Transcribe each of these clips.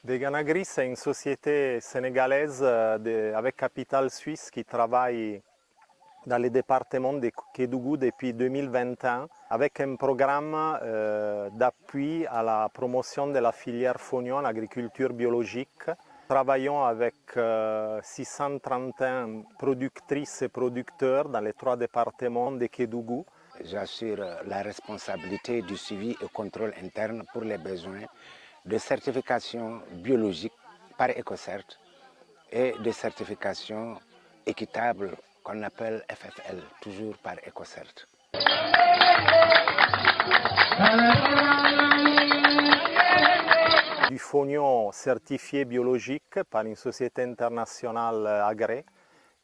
Veganagri, c'est une société sénégalaise avec capital suisse qui travaille dans le département de Kédougou depuis 2021 avec un programme d'appui à la promotion de la filière Fonio en agriculture biologique. Travaillons avec 631 productrices et producteurs dans les 3 départements de Kédougou. J'assure la responsabilité du suivi et contrôle interne pour les besoins de certification biologique par EcoCert et de certification équitable qu'on appelle FFL, toujours par EcoCert. Du fonio certifié biologique par une société internationale agréée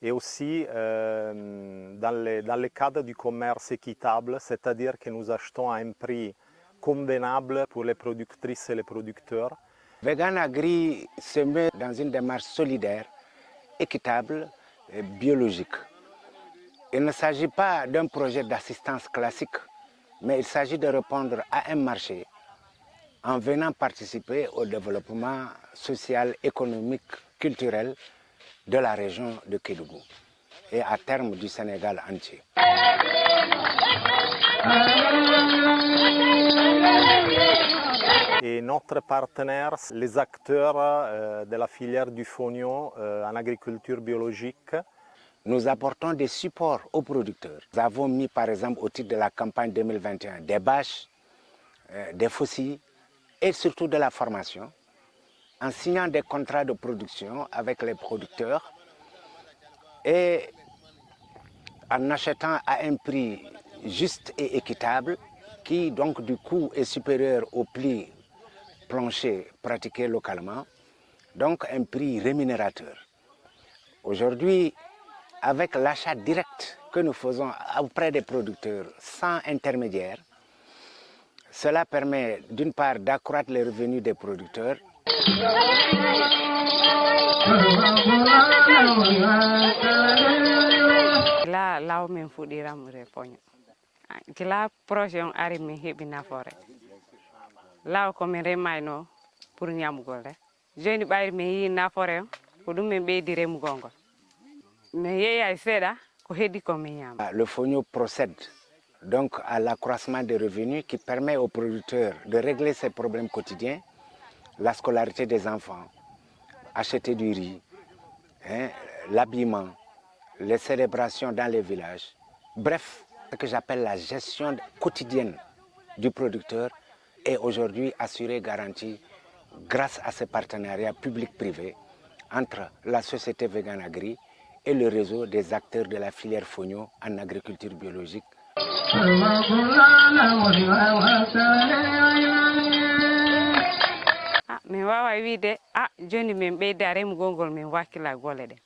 et aussi dans le cadre du commerce équitable, c'est-à-dire que nous achetons à un prix convenable pour les productrices et les producteurs. Veganagri se met dans une démarche solidaire, équitable et biologique. Il ne s'agit pas d'un projet d'assistance classique, mais il s'agit de répondre à un marché en venant participer au développement social, économique, culturel de la région de Kédougou et à terme du Sénégal entier. Et notre partenaire, les acteurs de la filière du fonio en agriculture biologique. Nous apportons des supports aux producteurs. Nous avons mis par exemple au titre de la campagne 2021 des bâches, des faucilles et surtout de la formation en signant des contrats de production avec les producteurs et en achetant à un prix juste et équitable qui donc du coup est supérieur au prix plancher pratiqué localement, donc un prix rémunérateur. Aujourd'hui, avec l'achat direct que nous faisons auprès des producteurs sans intermédiaire, cela permet d'une part d'accroître les revenus des producteurs. Law min fuɗɗiramude poño gila projet on ari min heɓi nafoore law komin remayno pour ñamugol rek joni ɓayri min yi nafoore on ko ɗum min ɓeydi remugol ngol min yeeyay seeɗa ko heedi komin ñama. Le fonio procède donc à l'accroissement des revenus qui permet aux producteurs de régler ses problèmes quotidiens, la scolarité des enfants, acheter du riz, l'habillement, les célébrations dans les villages. Bref, ce que j'appelle la gestion quotidienne du producteur est aujourd'hui assurée, garantie grâce à ce partenariat public-privé entre la société Veganagri et le réseau des acteurs de la filière Fonio en agriculture biologique. Min wawa wiide joni min ɓeyda remugol ngol min wakkila gole ɗen.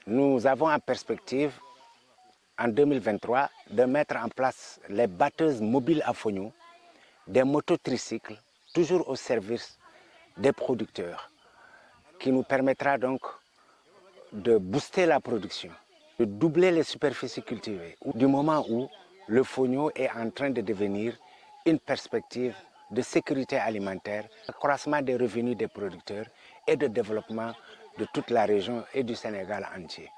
Nous avons en perspective en 2023 de mettre en place les batteuses mobiles à Fonio, des mototricycles toujours au service des producteurs qui nous permettra donc de booster la production, de doubler les superficies cultivées du moment où le fonio est en train de devenir une perspective de sécurité alimentaire, accroissement des revenus des producteurs et de développement de toute la région et du Sénégal entier.